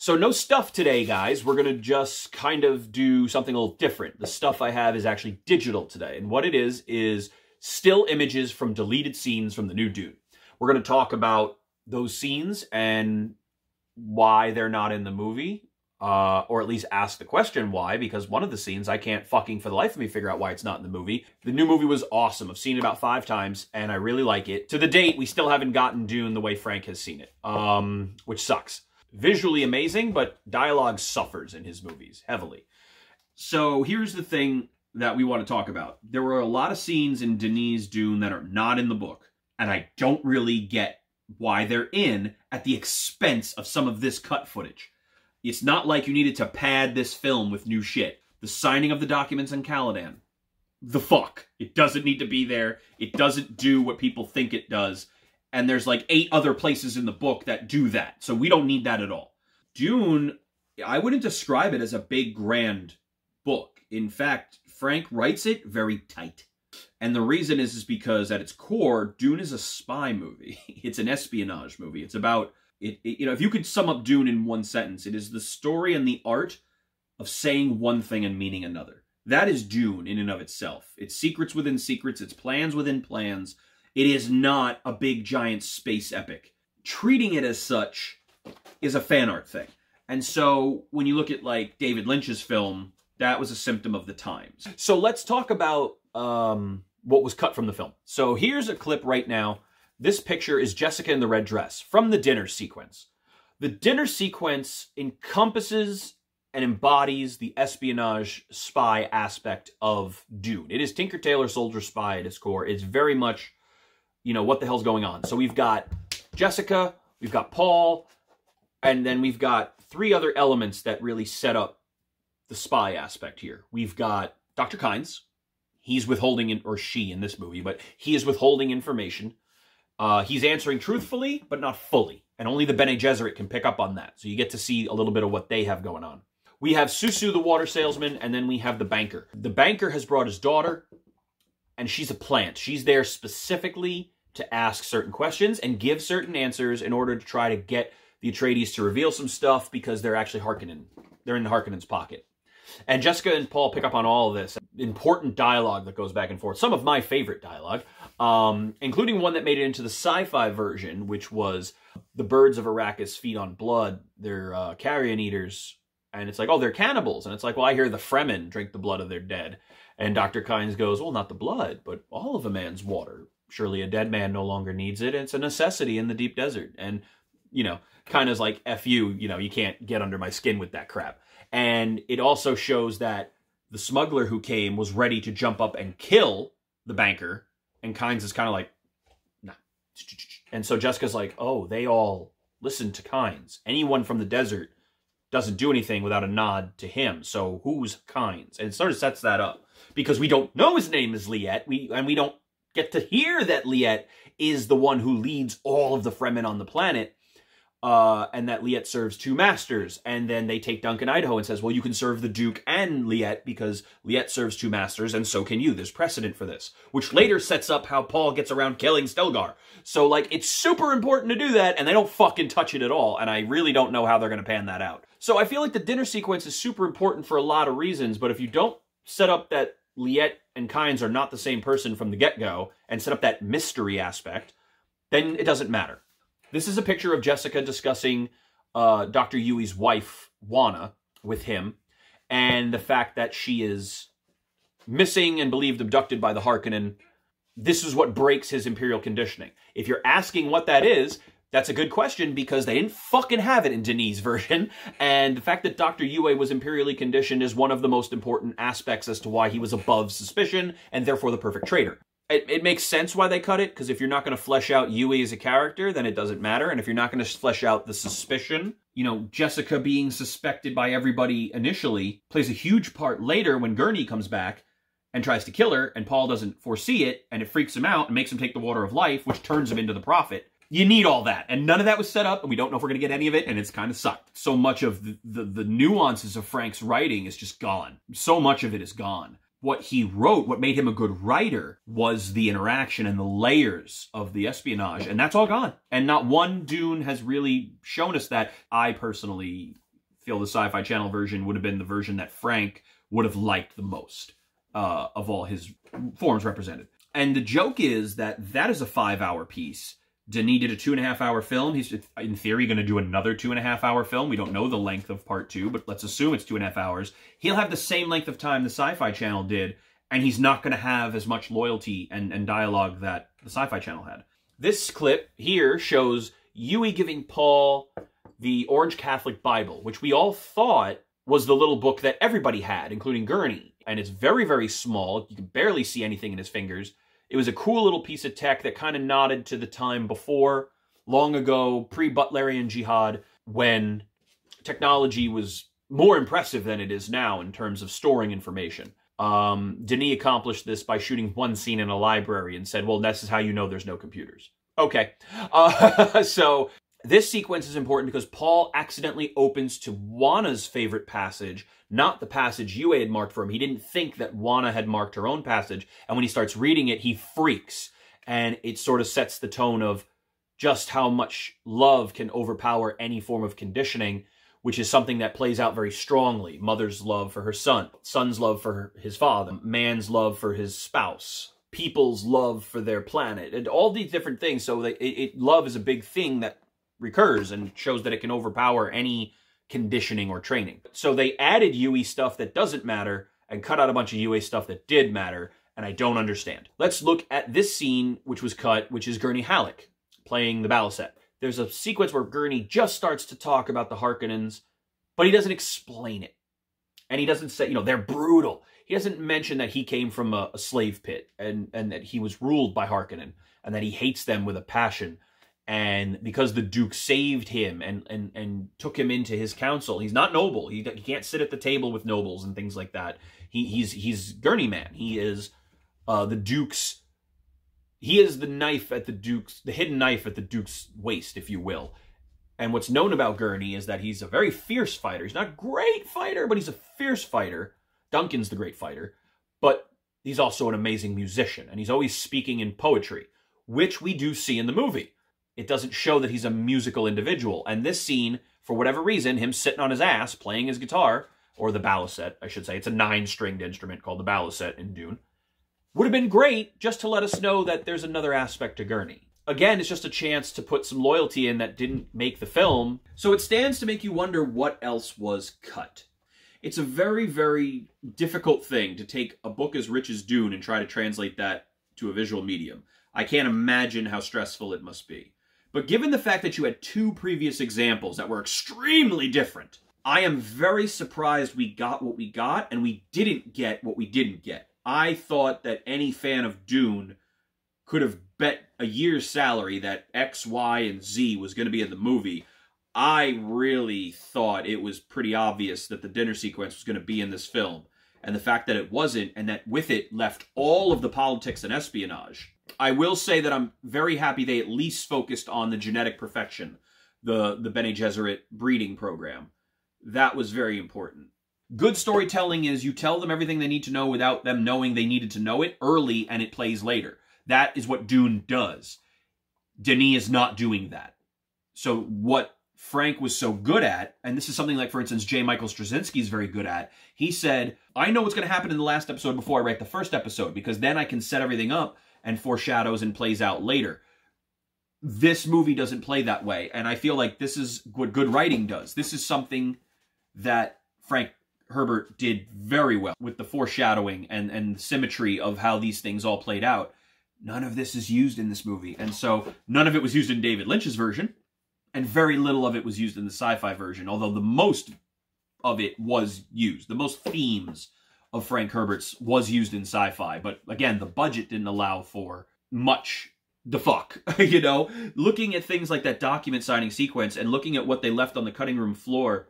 So no stuff today, guys. We're going to just kind of do something a little different. The stuff I have is actually digital today. And what it is still images from deleted scenes from the new Dune. We're going to talk about those scenes and why they're not in the movie. Or at least ask the question why, because one of the scenes I can't fucking for the life of me figure out why it's not in the movie. The new movie was awesome. I've seen it about 5 times, and I really like it. To the date, we still haven't gotten Dune the way Frank has seen it, which sucks. Visually amazing, but dialogue suffers in his movies heavily. So here's the thing that we want to talk about. There were a lot of scenes in Denis' Dune that are not in the book, and I don't really get why they're in at the expense of some of this cut footage. It's not like you needed to pad this film with new shit. The signing of the documents in Caladan. The fuck? It doesn't need to be there. It doesn't do what people think it does. And there's like 8 other places in the book that do that. So we don't need that at all. Dune, I wouldn't describe it as a big, grand book. In fact, Frank writes it very tight. And the reason is because at its core, Dune is a spy movie. It's an espionage movie. It's about... you know, if you could sum up Dune in one sentence, it is the story and the art of saying one thing and meaning another. That is Dune in and of itself. It's secrets within secrets. It's plans within plans. It is not a big, giant space epic. Treating it as such is a fan art thing. And so when you look at, like, David Lynch's film, that was a symptom of the times. So let's talk about what was cut from the film. So here's a clip right now. This picture is Jessica in the red dress from the dinner sequence. The dinner sequence encompasses and embodies the espionage spy aspect of Dune. It is Tinker Tailor Soldier Spy at its core. It's very much, you know, what the hell's going on. So we've got Jessica, we've got Paul, and then we've got 3 other elements that really set up the spy aspect here. We've got Dr. Kynes. He's withholding, or she in this movie, but he is withholding information. He's answering truthfully, but not fully. And only the Bene Gesserit can pick up on that. So you get to see a little bit of what they have going on. We have Susu, the water salesman, and then we have the banker. The banker has brought his daughter, and she's a plant. She's there specifically to ask certain questions and give certain answers in order to try to get the Atreides to reveal some stuff because they're actually Harkonnen. They're in Harkonnen's pocket. And Jessica and Paul pick up on all of this. Important dialogue that goes back and forth. Some of my favorite dialogue. Including one that made it into the sci-fi version, which was the birds of Arrakis feed on blood. They're carrion eaters. And it's like, oh, they're cannibals. And it's like, well, I hear the Fremen drink the blood of their dead. And Dr. Kynes goes, well, not the blood, but all of a man's water. Surely a dead man no longer needs it. It's a necessity in the deep desert. And, you know, kind of like, F you know, you can't get under my skin with that crap. And it also shows that the smuggler who came was ready to jump up and kill the banker. And Kynes is kind of like, nah. And so Jessica's like, oh, they all listen to Kynes. Anyone from the desert doesn't do anything without a nod to him. So who's Kynes? And it sort of sets that up. Because we don't know his name is Liet. We don't get to hear that Liet is the one who leads all of the Fremen on the planet. And that Liet serves 2 masters. And then they take Duncan Idaho and says, well, you can serve the Duke and Liet because Liet serves 2 masters, and so can you. There's precedent for this. Which later sets up how Paul gets around killing Stilgar. So, like, it's super important to do that, and they don't fucking touch it at all. And I really don't know how they're going to pan that out. So I feel like the dinner sequence is super important for a lot of reasons, but if you don't set up that Liet and Kynes are not the same person from the get-go, and set up that mystery aspect, then it doesn't matter. This is a picture of Jessica discussing Dr. Yui's wife, Wana, with him, and the fact that she is missing and believed abducted by the Harkonnen. This is what breaks his Imperial conditioning. If you're asking what that is, that's a good question because they didn't fucking have it in Denis' version, and the fact that Dr. Yue was Imperially conditioned is one of the most important aspects as to why he was above suspicion and therefore the perfect traitor. It makes sense why they cut it, because if you're not going to flesh out Yue as a character, then it doesn't matter. And if you're not going to flesh out the suspicion, you know, Jessica being suspected by everybody initially plays a huge part later when Gurney comes back and tries to kill her, and Paul doesn't foresee it, and it freaks him out and makes him take the water of life, which turns him into the prophet. You need all that, and none of that was set up, and we don't know if we're going to get any of it, and it's kind of sucked. So much of the nuances of Frank's writing is just gone. So much of it is gone. What he wrote, what made him a good writer, was the interaction and the layers of the espionage, and that's all gone. And not one Dune has really shown us that. I personally feel the Sci-Fi Channel version would have been the version that Frank would have liked the most of all his forms represented. And the joke is that that is a 5-hour piece. Denis did a 2.5-hour film. He's, in theory, going to do another 2.5-hour film. We don't know the length of part 2, but let's assume it's 2.5 hours. He'll have the same length of time the Sci-Fi Channel did, and he's not going to have as much loyalty and dialogue that the Sci-Fi Channel had. This clip here shows Yui giving Paul the Orange Catholic Bible, which we all thought was the little book that everybody had, including Gurney. And it's very, very small. You can barely see anything in his fingers. It was a cool little piece of tech that kind of nodded to the time before, long ago, pre-Butlerian Jihad, when technology was more impressive than it is now in terms of storing information. Denis accomplished this by shooting one scene in a library and said, well, this is how you know there's no computers. Okay. So this sequence is important because Paul accidentally opens to Juana's favorite passage, not the passage Yue had marked for him. He didn't think that Juana had marked her own passage. And when he starts reading it, he freaks. And it sort of sets the tone of just how much love can overpower any form of conditioning, which is something that plays out very strongly. Mother's love for her son, son's love for his father, man's love for his spouse, people's love for their planet, and all these different things. So that love is a big thing that recurs and shows that it can overpower any conditioning or training. So they added Yui stuff that doesn't matter and cut out a bunch of Yui stuff that did matter, and I don't understand. Let's look at this scene, which was cut, which is Gurney Halleck playing the balisette. There's a sequence where Gurney just starts to talk about the Harkonnens, but he doesn't explain it. And he doesn't say, you know, they're brutal. He doesn't mention that he came from a slave pit and that he was ruled by Harkonnen and that he hates them with a passion. And because the Duke saved him and took him into his council, he's not noble. He can't sit at the table with nobles and things like that. He's Gurney man. He is the Duke's. He is the knife at the Duke's, the hidden knife at the Duke's waist, if you will. And what's known about Gurney is that he's a very fierce fighter. He's not a great fighter, but he's a fierce fighter. Duncan's the great fighter, but he's also an amazing musician, and he's always speaking in poetry, which we do see in the movie. It doesn't show that he's a musical individual. And this scene, for whatever reason, him sitting on his ass, playing his guitar, or the balisette, I should say. It's a 9-stringed instrument called the balisette in Dune. Would have been great just to let us know that there's another aspect to Gurney. Again, it's just a chance to put some loyalty in that didn't make the film. So it stands to make you wonder what else was cut. It's a very, very difficult thing to take a book as rich as Dune and try to translate that to a visual medium. I can't imagine how stressful it must be. But given the fact that you had 2 previous examples that were extremely different, I am very surprised we got what we got and we didn't get what we didn't get. I thought that any fan of Dune could have bet a year's salary that X, Y, and Z was going to be in the movie. I really thought it was pretty obvious that the dinner sequence was going to be in this film. And the fact that it wasn't, and that with it left all of the politics and espionage. I will say that I'm very happy they at least focused on the genetic perfection, the Bene Gesserit breeding program. That was very important. Good storytelling is you tell them everything they need to know without them knowing they needed to know it early, and it plays later. That is what Dune does. Denis is not doing that. So what Frank was so good at, and this is something like, for instance, J. Michael Straczynski is very good at, he said, I know what's going to happen in the last episode before I write the first episode, because then I can set everything up and foreshadows and plays out later. This movie doesn't play that way, and I feel like this is what good writing does. This is something that Frank Herbert did very well with the foreshadowing and the symmetry of how these things all played out. None of this is used in this movie, and so none of it was used in David Lynch's version, and very little of it was used in the sci-fi version, although the most of it was used. The most themes of Frank Herbert's was used in sci-fi, but again, the budget didn't allow for much the fuck, you know? Looking at things like that document signing sequence and looking at what they left on the cutting room floor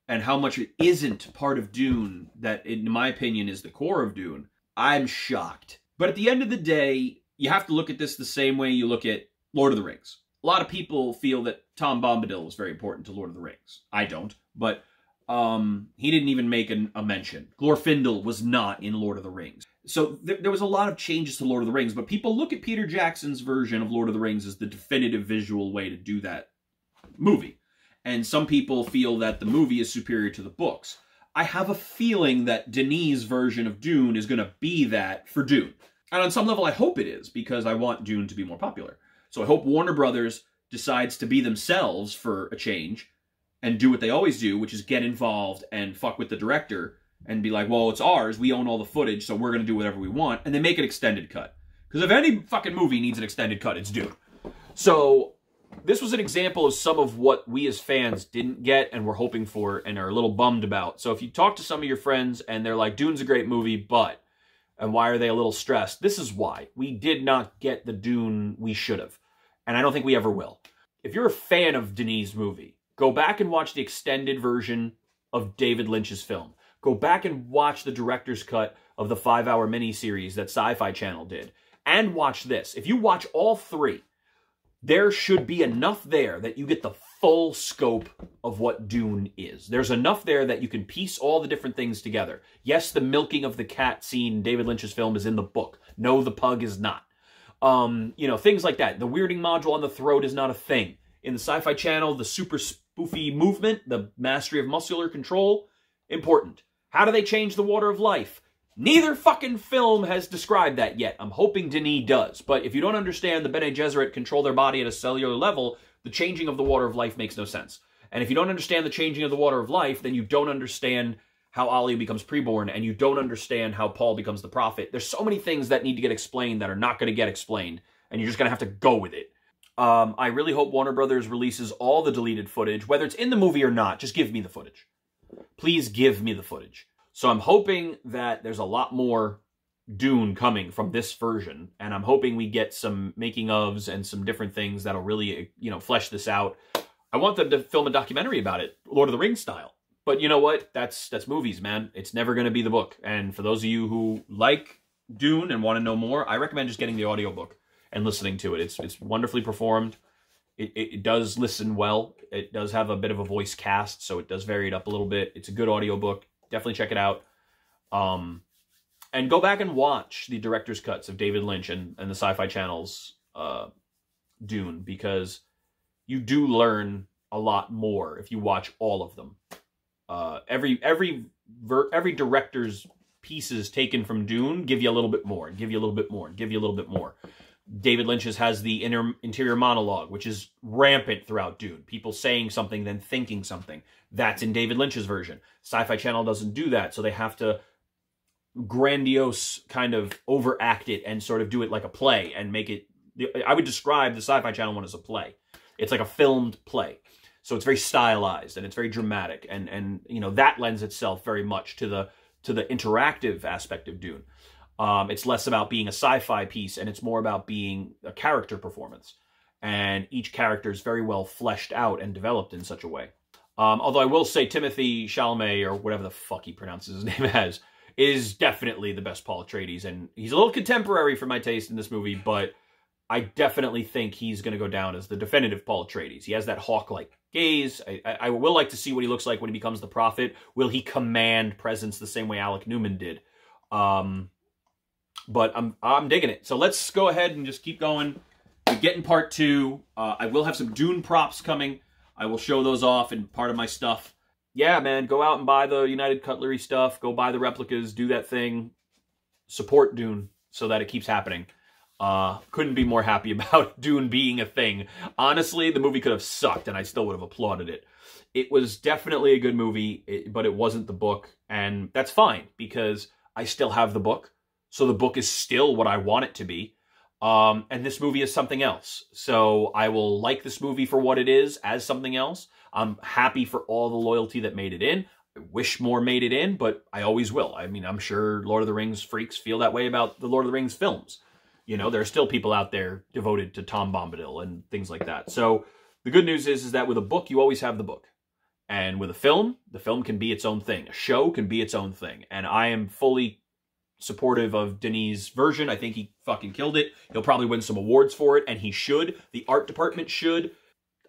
and how much it isn't part of Dune that, in my opinion, is the core of Dune, I'm shocked. But at the end of the day, you have to look at this the same way you look at Lord of the Rings. A lot of people feel that Tom Bombadil was very important to Lord of the Rings. I don't, but he didn't even make a mention. Glorfindel was not in Lord of the Rings. So there was a lot of changes to Lord of the Rings, but people look at Peter Jackson's version of Lord of the Rings as the definitive visual way to do that movie. and some people feel that the movie is superior to the books. I have a feeling that Denis' version of Dune is going to be that for Dune. And on some level, I hope it is, because I want Dune to be more popular. So I hope Warner Brothers decides to be themselves for a change and do what they always do, which is get involved and fuck with the director and be like, well, it's ours. We own all the footage, so we're going to do whatever we want. And they make an extended cut. Because if any fucking movie needs an extended cut, it's Dune. So this was an example of some of what we as fans didn't get and were hoping for and are a little bummed about. So if you talk to some of your friends and they're like, Dune's a great movie, but... and why are they a little stressed? This is why. We did not get the Dune we should have. And I don't think we ever will. If you're a fan of Denis' movie, go back and watch the extended version of David Lynch's film. Go back and watch the director's cut of the 5-hour miniseries that Sci-Fi Channel did. And watch this. If you watch all three, there should be enough there that you get the full scope of what Dune is. There's enough there that you can piece all the different things together. Yes, the milking of the cat scene in David Lynch's film is in the book. No, the pug is not. You know, things like that. The weirding module on the throat is not a thing. In the Sci-Fi Channel, the super spoofy movement, the mastery of muscular control, important. How do they change the water of life? Neither fucking film has described that yet. I'm hoping Denis does. But if you don't understand the Bene Gesserit control their body at a cellular level, the changing of the water of life makes no sense. And if you don't understand the changing of the water of life, then you don't understand how Ali becomes preborn, and you don't understand how Paul becomes the prophet. There's so many things that need to get explained that are not going to get explained, and you're just going to have to go with it. I really hope Warner Brothers releases all the deleted footage, whether it's in the movie or not. Just give me the footage. Please give me the footage. So I'm hoping that there's a lot more Dune coming from this version, and I'm hoping we get some making-ofs and some different things that'll really, you know, flesh this out. I want them to film a documentary about it, Lord of the Rings style. But you know what? That's movies, man. It's never going to be the book. And for those of you who like Dune and want to know more, I recommend just getting the audiobook and listening to it. It's wonderfully performed. It does listen well. It does have a bit of a voice cast, so it does vary it up a little bit. It's a good audiobook. Definitely check it out. And go back and watch the director's cuts of David Lynch and the Sci-Fi Channel's Dune, because you do learn a lot more if you watch all of them. Every director's pieces taken from Dune give you a little bit more, and give you a little bit more, and give you a little bit more. David Lynch's has the interior monologue, which is rampant throughout Dune. People saying something, then thinking something. That's in David Lynch's version. Sci-Fi Channel doesn't do that, so they have to grandiose kind of overact it and sort of do it like a play and make it... I would describe the Sci-Fi Channel one as a play. It's like a filmed play. So it's very stylized and it's very dramatic, and you know, that lends itself very much to the interactive aspect of Dune. It's less about being a sci-fi piece, and it's more about being a character performance. And each character is very well fleshed out and developed in such a way. Although I will say Timothy Chalamet, or whatever the fuck he pronounces his name as, is definitely the best Paul Atreides. And he's a little contemporary for my taste in this movie, but I definitely think he's going to go down as the definitive Paul Atreides. He has that hawk-like gaze. I will like to see what he looks like when he becomes the prophet. Will he command presence the same way Alec Newman did? But I'm digging it. So let's go ahead and just keep going. We get in part 2. I will have some Dune props coming. I will show those off in part of my stuff. Yeah, man, go out and buy the United Cutlery stuff. Go buy the replicas. Do that thing. Support Dune so that it keeps happening. Couldn't be more happy about Dune being a thing. Honestly, the movie could have sucked and I still would have applauded it. It was definitely a good movie, but it wasn't the book. And that's fine, because I still have the book. So the book is still what I want it to be. And this movie is something else. So I will like this movie for what it is as something else. I'm happy for all the loyalty that made it in. I wish more made it in, but I always will. I mean, I'm sure Lord of the Rings freaks feel that way about the Lord of the Rings films. You know, there are still people out there devoted to Tom Bombadil and things like that. So the good news is that with a book, you always have the book. And with a film, the film can be its own thing. A show can be its own thing. And I am fully supportive of Denis' version. I think he fucking killed it. He'll probably win some awards for it, and he should. The art department should.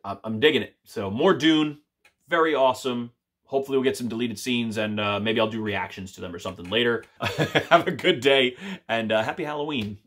I'm digging it. So more Dune. Very awesome. Hopefully we'll get some deleted scenes, and maybe I'll do reactions to them or something later. Have a good day, and happy Halloween.